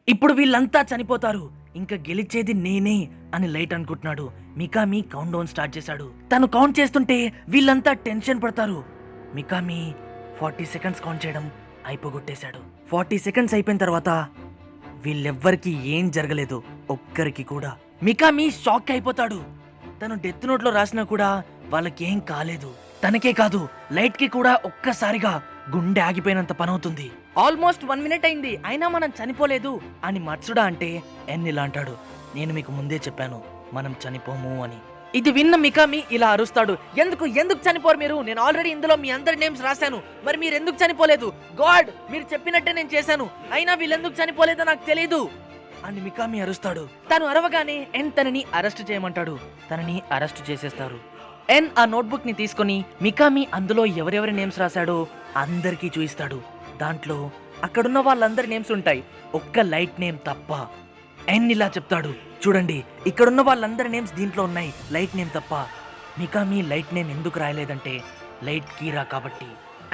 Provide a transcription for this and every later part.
ఇప్పుడు వీళ్ళంతా చనిపోతారు, ఇంకా గెలిచేది నేనే అని లైట్ అనుకుంటున్నాడు. మికామి కౌంట్ డౌన్ స్టార్ట్ చేశాడు. తను కౌంట్ చేస్తుంటే వీళ్ళంతా టెన్షన్ పడతారు. మికామి 40 సెకండ్స్ కౌంట్ చేయడం అయిపోగొట్టేశాడు. 40 సెకండ్స్ అయిపోయిన తర్వాత వీళ్ళెవ్వరికి ఏం జరగలేదు, ఒక్కరికి కూడా. మికామి షాక్ అయిపోతాడు. తను డెత్ నోట్లో రాసినా కూడా వాళ్ళకేం కాలేదు. తనకే కాదు, లైట్ కి కూడా ఒక్కసారిగా గుండె ఆగిపోయినంత పనవుతుంది. ఆల్మోస్ట్ 1 మినిట్ అయింది, అయినా మనం చనిపోలేదు అని మత్సుడా అంటే ఎన్ ఇలా అంటాడు, నేను మీకు ముందే చెప్పాను మనం చనిపోము అని. ఇది విన్న మికామి ఇలా అరుస్తాడు, ఎందుకు ఎందుకు చనిపోరు మీరు? నేను ఆల్రెడీ ఇందులో మీ అందరి నేమ్స్ రాశాను, మరి మీరు ఎందుకు చనిపోలేదు? గాడ్, మీరు చెప్పినట్టే నేను చేశాను, అయినా వీళ్ళెందుకు చనిపోలేదో నాకు తెలీదు అని మికామి అరుస్తాడు. తను అరవగానే ఎన్ తనని అరెస్ట్ చేయమంటాడు. తనని అరెస్ట్ చేసేస్తారు. ఎన్ ఆ నోట్బుక్ ని తీసుకొని మికామి అందులో ఎవరెవరి నేమ్స్ రాశాడో అందరికీ చూయిస్తాడు. దాంట్లో అక్కడున్న వాళ్ళందరి నేమ్స్ ఉంటాయి, ఒక్క లైట్ నేమ్ తప్ప. ఎన్ ఇలా చెప్తాడు, చూడండి ఇక్కడున్న వాళ్ళందరి నేమ్స్ దీంట్లో ఉన్నాయి, లైట్ నేమ్ తప్ప. మికామి లైట్ నేమ్ ఎందుకు రాయలేదంటే లైట్ కీరా కాబట్టి.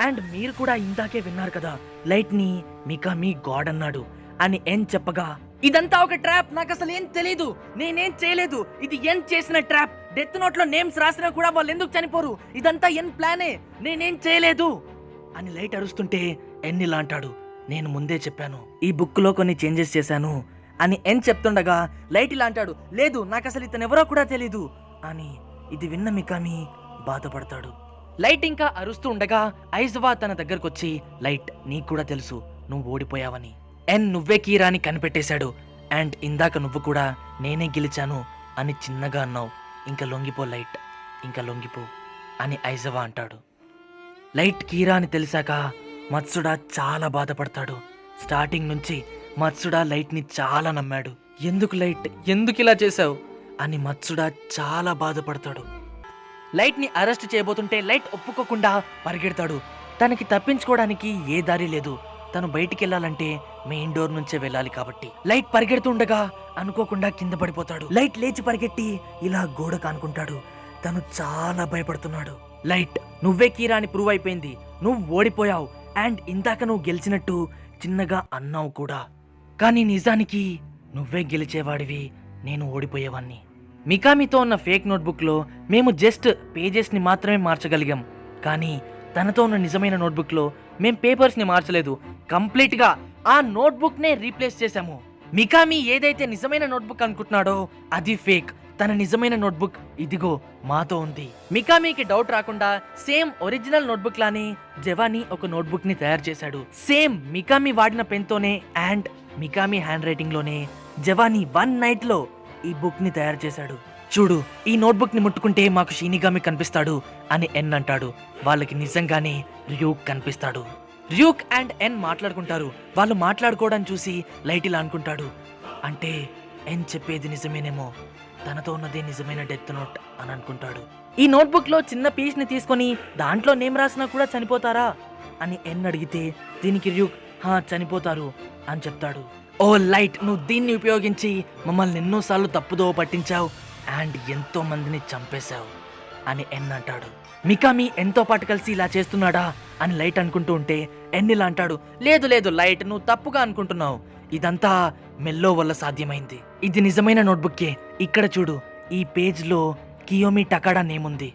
అండ్ మీరు కూడా ఇందాకే విన్నారు కదా, లైట్ ని మికామి గాడ్ అన్నాడు అని ఎన్ చెప్పగా, ఇదంతా ఒక ట్రాప్, నాకు అసలు ఏం తెలీదు, నేనేం చేయలేదు, ఇది ఎన్ చేసిన ట్రాప్. డెత్ నోట్ లో నేమ్స్ రాసినా కూడా వాళ్ళు ఎందుకు చనిపోరు? ఇదంతా ఎన్ ప్లానే, నేనేం చేయలేదు అని లైట్ అరుస్తుంటే ఎన్ ఇలా అంటాడు, నేను ముందే చెప్పాను, ఈ బుక్ లో కొన్ని చేంజెస్ చేశాను అని ఎన్ చెప్తుండగా లైట్ ఇలా అంటాడు, లేదు నాకు అసలు ఇతను ఎవరో కూడా తెలీదు అని. ఇది విన్న మికామి బాధపడతాడు. లైట్ ఇంకా అరుస్తూ ఉండగా ఐజవా తన దగ్గరకు వచ్చి, లైట్ నీకు కూడా తెలుసు నువ్వు ఓడిపోయావని. ఎన్ నువ్వే కీరా అని కనిపెట్టేశాడు. అండ్ ఇందాక నువ్వు కూడా నేనే గెలిచాను అని చిన్నగా అన్నావు, ఇంకా లొంగిపో లైట్, ఇంకా లొంగిపో అని ఐజవా అంటాడు. లైట్ కీరా అని తెలిసాక మత్సుడా చాలా బాధపడతాడు. స్టార్టింగ్ నుంచి మత్సుడా లైట్ ని చాలా నమ్మాడు. ఎందుకు లైట్, ఎందుకు ఇలా చేశావు అని మత్సుడా చాలా బాధపడతాడు. లైట్ ని అరెస్ట్ చేయబోతుంటే లైట్ ఒప్పుకోకుండా పరిగెడతాడు. తనకి తప్పించుకోవడానికి ఏ దారి లేదు, తను బయటికి వెళ్ళాలంటే మెయిన్ డోర్ నుంచే వెళ్ళాలి కాబట్టి. లైట్ పరిగెడుతుండగా అనుకోకుండా కింద పడిపోతాడు. లైట్ లేచి పరిగెట్టి ఇలా గోడ కానుకుంటాడు. తను చాలా భయపడుతున్నాడు. లైట్ నువ్వే కీరా అని ప్రూవ్ అయిపోయింది, నువ్వు ఓడిపోయావు. అండ్ ఇందాక నువ్వు గెలిచినట్టు చిన్నగా అన్నావు కూడా, కానీ నిజానికి నువ్వే గెలిచేవాడివి, నేను ఓడిపోయేవాణ్ణి. మికామితో ఉన్న ఫేక్ నోట్బుక్ లో మేము జస్ట్ పేజెస్ ని మాత్రమే మార్చగలిగాం, కానీ తనతో ఉన్న నిజమైన నోట్బుక్ లో మేం పేపర్స్ ని మార్చలేదు, కంప్లీట్ గా ఆ నోట్బుక్ నే రీప్లేస్ చేశాము. మికామి ఏదైతే నిజమైన నోట్బుక్ అనుకుంటున్నాడో అది ఫేక్, తన నిజమైన నోట్బుక్ ఇదిగో మాతో ఉంది. మికామికి డౌట్ రాకుండా సేమ్ ఒరిజినల్ నోట్బుక్ లానే జవానీ ఒక నోట్బుక్ ని తయారు చేశాడు. సేమ్ మికామి వాడిన పెన్ తోనే అండ్ మికామి హ్యాండ్ రైటింగ్ లోనే జవానీ 1 నైట్ లో ఈ బుక్ ని తయారు చేశాడు. చూడు, ఈ నోట్బుక్ ని ముట్టుకుంటే మాకు షినిగామి కనిపిస్తాడు అని ఎన్ అంటాడు. వాళ్ళకి నిజంగానే ర్యూక్ కనిపిస్తాడు. ర్యూక్ అండ్ ఎన్ మాట్లాడుకుంటారు. వాళ్ళు మాట్లాడుకోవడం చూసి లైట్ ఇలా అనుకుంటాడు, అంటే ఎన్ చెప్పేది నిజమేనేమో, తనతో ఉన్నదే నిజమైన డెత్ నోట్ అని అనుకుంటాడు. ఈ నోట్బుక్ లో చిన్న పీస్ ని తీసుకొని దాంట్లో నేమ్ రాసినా కూడా చనిపోతారా అని ఎన్ అడిగితే దీనికి ర్యూక్ చనిపోతారు అని చెప్తాడు. ఓ లైట్, నువ్వు దీన్ని ఉపయోగించి మమ్మల్ని ఎన్నోసార్లు తప్పుదోవ పట్టించావు అండ్ ఎంతో మందిని చంపేశావు అని ఎన్ అంటాడు. మికామి ఎంతో పాటు కలిసి ఇలా చేస్తున్నాడా అని లైట్ అనుకుంటూ ఉంటే ఎన్ ఇలా అంటాడు, లేదు లేదు లైట్, నువ్వు తప్పుగా అనుకుంటున్నావు, ఇదంతా మెల్లో వల్ల సాధ్యమైంది, ఇది నిజమైన నోట్బుక్కే, ఇక్కడ చూడు ఈ పేజ్ లో కియోమి టకాడా నేమ్ ఉంది.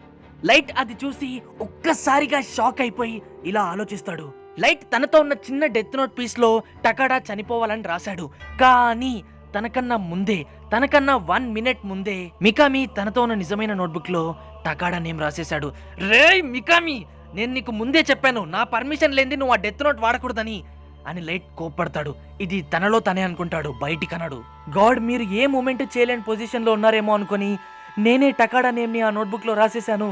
లైట్ అది చూసి ఒక్కసారిగా షాక్ అయిపోయి ఇలా ఆలోచిస్తాడు. లైట్ తనతో ఉన్న చిన్న డెత్ నోట్ పీస్ లో టకాడా చనిపోవాలని రాశాడు, కానీ తనకన్నా 1 మినిట్ ముందే మికామి తనతో ఉన్న నిజమైన నోట్బుక్ లో టకాడా నేమ్ రాసేశాడు. రేయ్ మికామి, నేను నీకు ముందే చెప్పాను, నా పర్మిషన్ లేనిది నువ్వు ఆ డెత్ నోట్ వాడకూడదని అని లైట్ కోప్పడతాడు. ఇది తనలో తనే అనుకుంటాడు, బయటికి అన్నాడు. గాడ్, మీరు ఏ మూమెంట్ చేయలేని పొజిషన్ లో ఉన్నారేమో అనుకుని నేనే టకాడా నేమ్ ని ఆ నోట్బుక్ లో రాసేశాను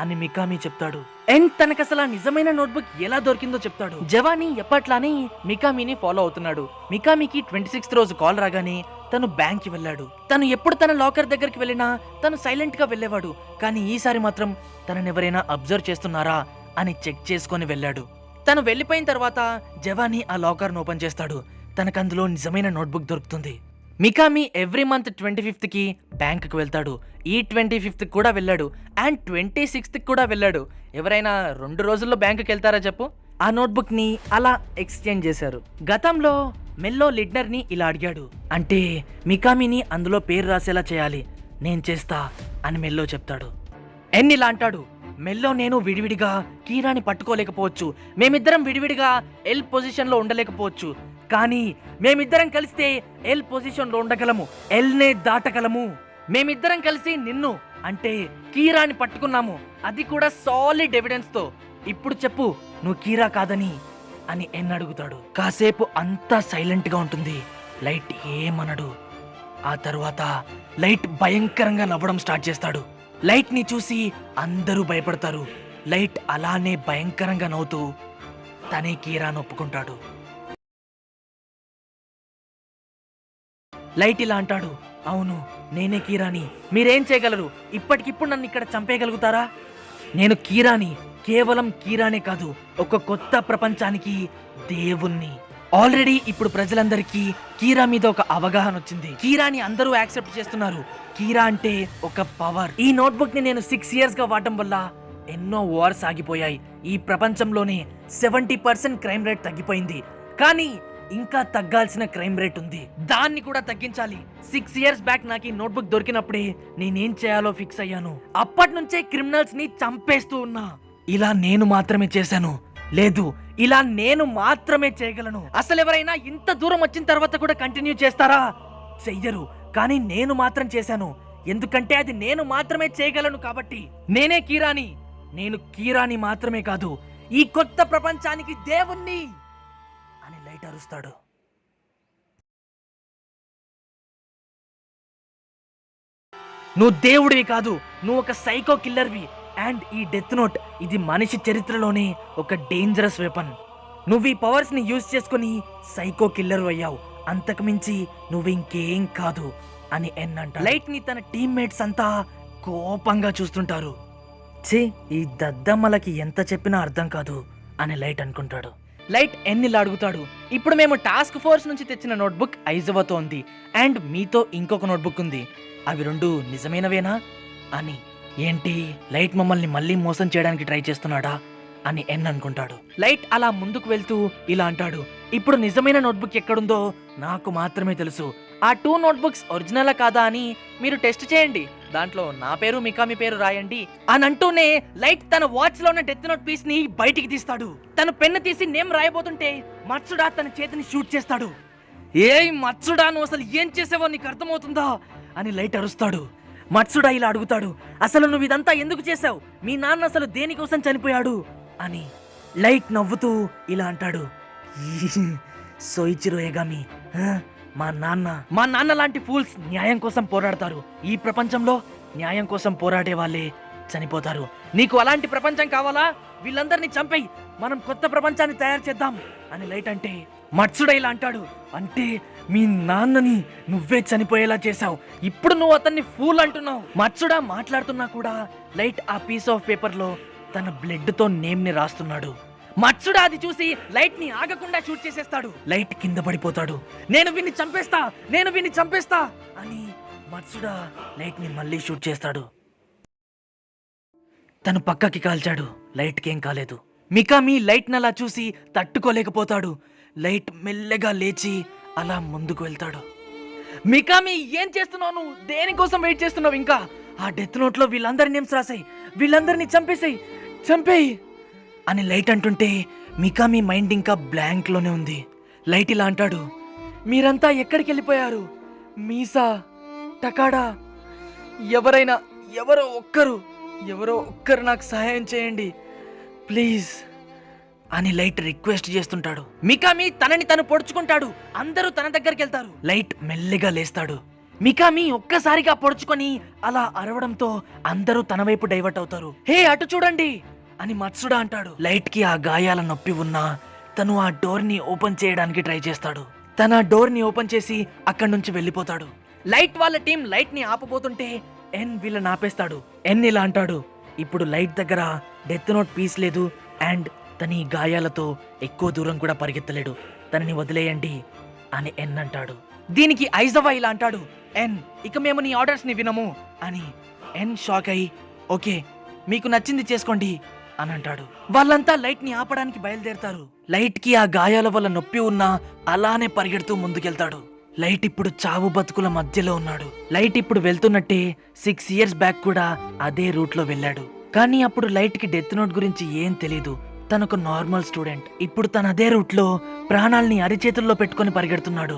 అని మికామి చెప్తాడు. అండ్ తనకసలు ఆ నిజమైన నోట్బుక్ ఎలా దొరికిందో చెప్తాడు. జవానీ ఎప్పట్లానే మికామిని ఫాలో అవుతున్నాడు. మికామికి 26th రోజు కాల్ రాగానే తను బ్యాంక్ కి వెళ్ళాడు. తను ఎప్పుడు తన లాకర్ దగ్గరికి వెళ్ళినా తను సైలెంట్ గా వెళ్ళేవాడు, కానీ ఈసారి మాత్రం తనని ఎవరైనా అబ్జర్వ్ చేస్తున్నారా అని చెక్ చేసుకొని వెళ్ళాడు. తను వెళ్ళిపోయిన తర్వాత జవానీ ఆ లాకర్ ను ఓపెన్ చేస్తాడు. తనకందులో నిజమైన నోట్బుక్ దొరుకుతుంది. మికామి ఎవ్రీ మంత్ 25th కి బ్యాంక్ కు వెళ్తాడు. ఈ 25th కూడా వెళ్ళాడు అండ్ 26th కూడా వెళ్ళాడు. ఎవరైనా 2 రోజుల్లో బ్యాంకుకి వెళ్తారా చెప్పు? ఆ నోట్బుక్ ని అలా ఎక్స్చేంజ్ చేశారు. గతంలో మెల్లో లిడ్నర్ ని ఇలా అడిగాడు, అంటే మికామిని అందులో పేరు రాసేలా చేయాలి, నేను చేస్తా అని మెల్లో చెప్తాడు. ఎన్ ఇలా అంటాడు, మెల్లో నేను విడివిడిగా కీరాని పట్టుకోలేకపోవచ్చు, మేమిద్దరం విడివిడిగా ఎల్ పొజిషన్ లో ఉండలేకపోవచ్చు, కానీ మేమిద్దరం కలిస్తే ఎల్ పొజిషన్ లో ఉండగలము, ఎల్నే దాటగలము. మేమిద్దరం కలిసి నిన్ను అంటే కీరాని పట్టుకున్నాము, అది కూడా సాలిడ్ ఎవిడెన్స్ తో. ఇప్పుడు చెప్పు నువ్వు కీరా కాదని అని ఎన్ అడుగుతాడు. కాసేపు అంతా సైలెంట్ గా ఉంటుంది. లైట్ ఏమనడు. ఆ తర్వాత లైట్ భయంకరంగా నవ్వడం స్టార్ట్ చేస్తాడు. లైట్ ని చూసి అందరూ భయపడతారు. లైట్ అలానే భయంకరంగా నవ్వుతూ తనే కీరాను ఒప్పుకుంటాడు. లైట్ ఇలా అంటాడు, అవును నేనే కీరాని, మీరేం చేయగలరు? ఇప్పటికిప్పుడు నన్ను ఇక్కడ చంపేయగలుగుతారా? నేను కీరాని, కేవలం కీరానే కాదు, ఒక కొత్త ప్రపంచానికి దేవుణ్ణి. ఆల్రెడీ ఇప్పుడు ప్రజలందరికీ కీరా మీద ఒక అవగాహన వచ్చింది. కీరాని అందరూ యాక్సెప్ట్ చేస్తున్నారు. కీరా అంటే ఒక పవర్. ఈ నోట్బుక్ ని నేను 6 years గా వాడటం వల్ల ఎన్నో వార్స్ ఆగిపోయాయి. ఈ ప్రపంచంలోనే 70% క్రైమ్ రేట్ తగ్గిపోయింది. కానీ ఇంకా తగ్గాల్సిన క్రైమ్ రేట్ ఉంది, దాన్ని కూడా తగ్గించాలి. 6 years బ్యాక్ నాకు ఈ నోట్బుక్ దొరికినప్పుడే నేనేం చేయాలో ఫిక్స్ అయ్యాను. అప్పటి నుంచే క్రిమినల్స్ ని చంపేస్తూ ఉన్నా. ఇలా నేను మాత్రమే చేశాను, లేదు ఇలా నేను మాత్రమే చేయగలను. అసలు ఎవరైనా ఇంత దూరం వచ్చిన తర్వాత కూడా కంటిన్యూ చేస్తారా? చెయ్యరు. కానీ నేను మాత్రం చేశాను, ఎందుకంటే అది నేను మాత్రమే చేయగలను కాబట్టి. నేనే కీరాని, నేను కీరాని మాత్రమే కాదు, ఈ కొత్త ప్రపంచానికి దేవుణ్ణి అని లైట్ అరుస్తాడు. నువ్వు దేవుడివి కాదు, నువ్వు ఒక సైకో కిల్లర్వి. అండ్ ఈ డెత్ నోట్ ఇది మనిషి చరిత్రలోనే ఒక డేంజరస్ వెపన్. నువ్వు ఈ పవర్స్ ని యూజ్ చేసుకుని సైకో కిల్లర్ అయ్యావు, అంతకుమించి నువ్వు ఇంకేం కాదు అని ఎన్ అంట. లైట్ ని తన టీమ్మేట్స్ అంతా కోపంగా చూస్తుంటారు. ఛీ, ఈ దద్దమ్మలకి ఎంత చెప్పినా అర్థం కాదు అని లైట్ అనుకుంటాడు. లైట్ ఎన్ ఇలా అడుగుతాడు, ఇప్పుడు మేము టాస్క్ ఫోర్స్ నుంచి తెచ్చిన నోట్బుక్ ఐజవాతో ఉంది, అండ్ మీతో ఇంకొక నోట్బుక్ ఉంది, అవి రెండు నిజమైనవేనా అని. ఏంటి, లైట్ మమ్మల్ని మళ్ళీ మోసం చేయడానికి ట్రై చేస్తున్నాడా అని ఎన్ అనుకుంటాడు. లైట్ అలా ముందుకు వెళ్తూ ఇలా అంటాడు, ఇప్పుడు నిజమైన నోట్బుక్ ఎక్కడుందో నాకు మాత్రమే తెలుసు. ఆ 2 నోట్బుక్స్ ఒరిజినలా కాదా అని మీరు టెస్ట్ చేయండి, దాంట్లో నా పేరు మికామి పేరు రాయండి అని అంటూనే లైట్ తన వాచ్ లో ఉన్న డెత్ నోట్ పీస్ ని బయటికి తీస్తాడు. తను పెన్ను తీసి నేమ్ రాయబోతుంటే మత్సుడా తన చేతిని షూట్ చేస్తాడు. ఏయ్ మత్సుడా, నువ్వు అసలు ఏం చేసావో నీకు అర్థమవుతుందా అని లైట్ అరుస్తాడు. మత్సుడా ఇలా అడుగుతాడు, అసలు నువ్వు ఇదంతా ఎందుకు చేశావు? మీ నాన్న అసలు దేనికోసం చనిపోయాడు అని. లైట్ నవ్వుతూ ఇలా అంటాడు, సోయిచిరో ఎగామి, మా నాన్న లాంటి ఫూల్స్ న్యాయం కోసం పోరాడతారు. ఈ ప్రపంచంలో న్యాయం కోసం పోరాడే వాళ్ళే చనిపోతారు. నీకు అలాంటి ప్రపంచం కావాలా? వీళ్ళందరినీ చంపేయి, మనం కొత్త ప్రపంచాన్ని తయారు చేద్దాం అని లైట్ అంటే మత్సుడా ఇలా అంటాడు, అంటే మీ నాన్నని నువ్వే చనిపోయేలా చేశావు, ఇప్పుడు నువ్వు అతన్ని ఫూల్ అంటున్నావు. మత్సుడా మాట్లాడుతున్నా కూడా లైట్ ఆ పీస్ ఆఫ్ పేపర్ లో తన బ్లడ్ తో నేమ్ ని రాస్తున్నాడు. మత్సుడా అది చూసి లైట్ ని ఆగకుండా షూట్ చేసేస్తాడు. లైట్ కింద పడిపోతాడు. నేను వీన్ని చంపేస్తా అని మత్సుడా లైట్ ని మళ్ళీ షూట్ చేస్తాడు. తను పక్కకి కాల్చాడు, లైట్ కేం కాలేదు. మికామి లైట్ నలా చూసి తట్టుకోలేకపోతాడు. లైట్ మెల్లగా లేచి అలా ముందుకు వెళ్తాడు. మికామి, ఏం చేస్తున్నావు నువ్వు? దేనికోసం వెయిట్ చేస్తున్నావు? ఇంకా ఆ డెత్ నోట్ లో వీళ్ళందరి నేమ్స్ రాసాయి, వీళ్ళందరినీ చంపేయి అని లైట్ అంటుంటే మికామి మైండ్ ఇంకా బ్లాంక్ లోనే ఉంది. లైట్ ఇలా అంటాడు, మీరంతా ఎక్కడికి వెళ్ళిపోయారు? మీసా, టకాడా, ఎవరో ఒక్కరు నాకు సహాయం చేయండి ప్లీజ్ అని లైట్ రిక్వెస్ట్ చేస్తుంటాడు. మికామి తనని తను పొడుచుకుంటాడు. అందరూ తన దగ్గరికి వెళ్తారు. లైట్ మెల్లిగా లేస్తాడు. మికామి ఒక్కసారిగా పొడుచుకొని అలా అరవడంతో అందరూ తన వైపు డైవర్ట్ అవుతారు. హే అటు చూడండి అని మత్సుడా అంటాడు. లైట్ కి ఆ గాయాల నొప్పి ఉన్నా తను ఆ డోర్ ని ఓపెన్ చేయడానికి ట్రై చేస్తాడు. తన డోర్ ని ఓపెన్ చేసి అక్కడి నుంచి వెళ్ళిపోతాడు. లైట్ వాళ్ళ టీం లైట్ ని ఆపబోతుంటే ఎన్ వీళ్ళని ఆపేస్తాడు. ఎన్ ఇలా అంటాడు, ఇప్పుడు లైట్ దగ్గర డెత్ నోట్ పీస్ లేదు అండ్ తన ఈ గాయాలతో ఎక్కువ దూరం కూడా పరిగెత్తలేడు, తనని వదిలేయండి అని ఎన్ అంటాడు. దీనికి ఐజవా ఇలా అంటాడు, ఎన్ ఇక మేము నీ ఆర్డర్స్ ని వినము అని. ఎన్ షాక్ అయి ఓకే మీకు నచ్చింది చేసుకోండి అని అంటాడు. వాళ్ళంతా లైట్ ని ఆపడానికి బయలుదేరతారు. లైట్ కి ఆ గాయాల వల్ల నొప్పి ఉన్నా అలానే పరిగెడుతూ ముందుకెళ్తాడు. లైట్ ఇప్పుడు చావు బతుకుల మధ్యలో ఉన్నాడు. లైట్ ఇప్పుడు వెళ్తున్నట్టే 6 ఇయర్స్ బ్యాక్ కూడా అదే రూట్ లో వెళ్ళాడు. కానీ అప్పుడు లైట్ కి డెత్ నోట్ గురించి ఏం తెలీదు. తనొక నార్మల్ స్టూడెంట్. ఇప్పుడు తన అదే రూట్ లో ప్రాణాల్ని అరిచేతుల్లో పెట్టుకొని పరిగెడుతున్నాడు.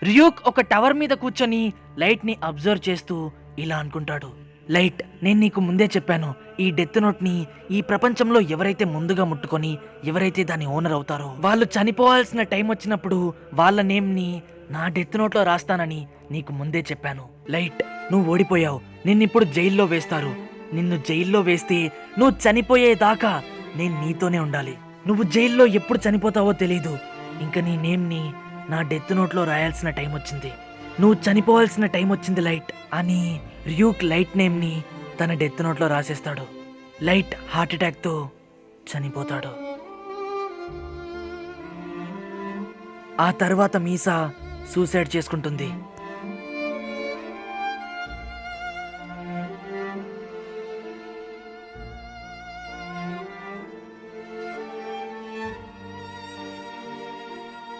రియూక్ ఒక టవర్ మీద కూర్చొని లైట్ ని అబ్జర్వ్ చేస్తూ ఇలా అనుకుంటాడు. లైట్, నేను నీకు ముందే చెప్పాను, ఈ డెత్ నోట్ ని ఈ ప్రపంచంలో ఎవరైతే ముందుగా ముట్టుకొని ఎవరైతే దాని ఓనర్ అవుతారో వాళ్ళు చనిపోవాల్సిన టైం వచ్చినప్పుడు వాళ్ళ నేమ్ ని నా డెత్ నోట్ లో రాస్తానని నీకు ముందే చెప్పాను. లైట్, నువ్వు ఓడిపోయావు. నిన్నిప్పుడు జైల్లో వేస్తారు. నిన్ను జైల్లో వేస్తే నువ్వు చనిపోయేదాకా నేను నీతోనే ఉండాలి. నువ్వు జైల్లో ఎప్పుడు చనిపోతావో తెలీదు. ఇంకా నీ నేమ్ ని నా డెత్ నోట్ లో రాయాల్సిన టైం వచ్చింది. నువ్వు చనిపోవాల్సిన టైం వచ్చింది లైట్ అని రియూక్ లైట్ నేమ్ ని తన డెత్ నోట్ లో రాసేస్తాడు. లైట్ హార్ట్ అటాక్ తో చనిపోతాడు. ఆ తర్వాత మీసా సూసైడ్ చేసుకుంటుంది.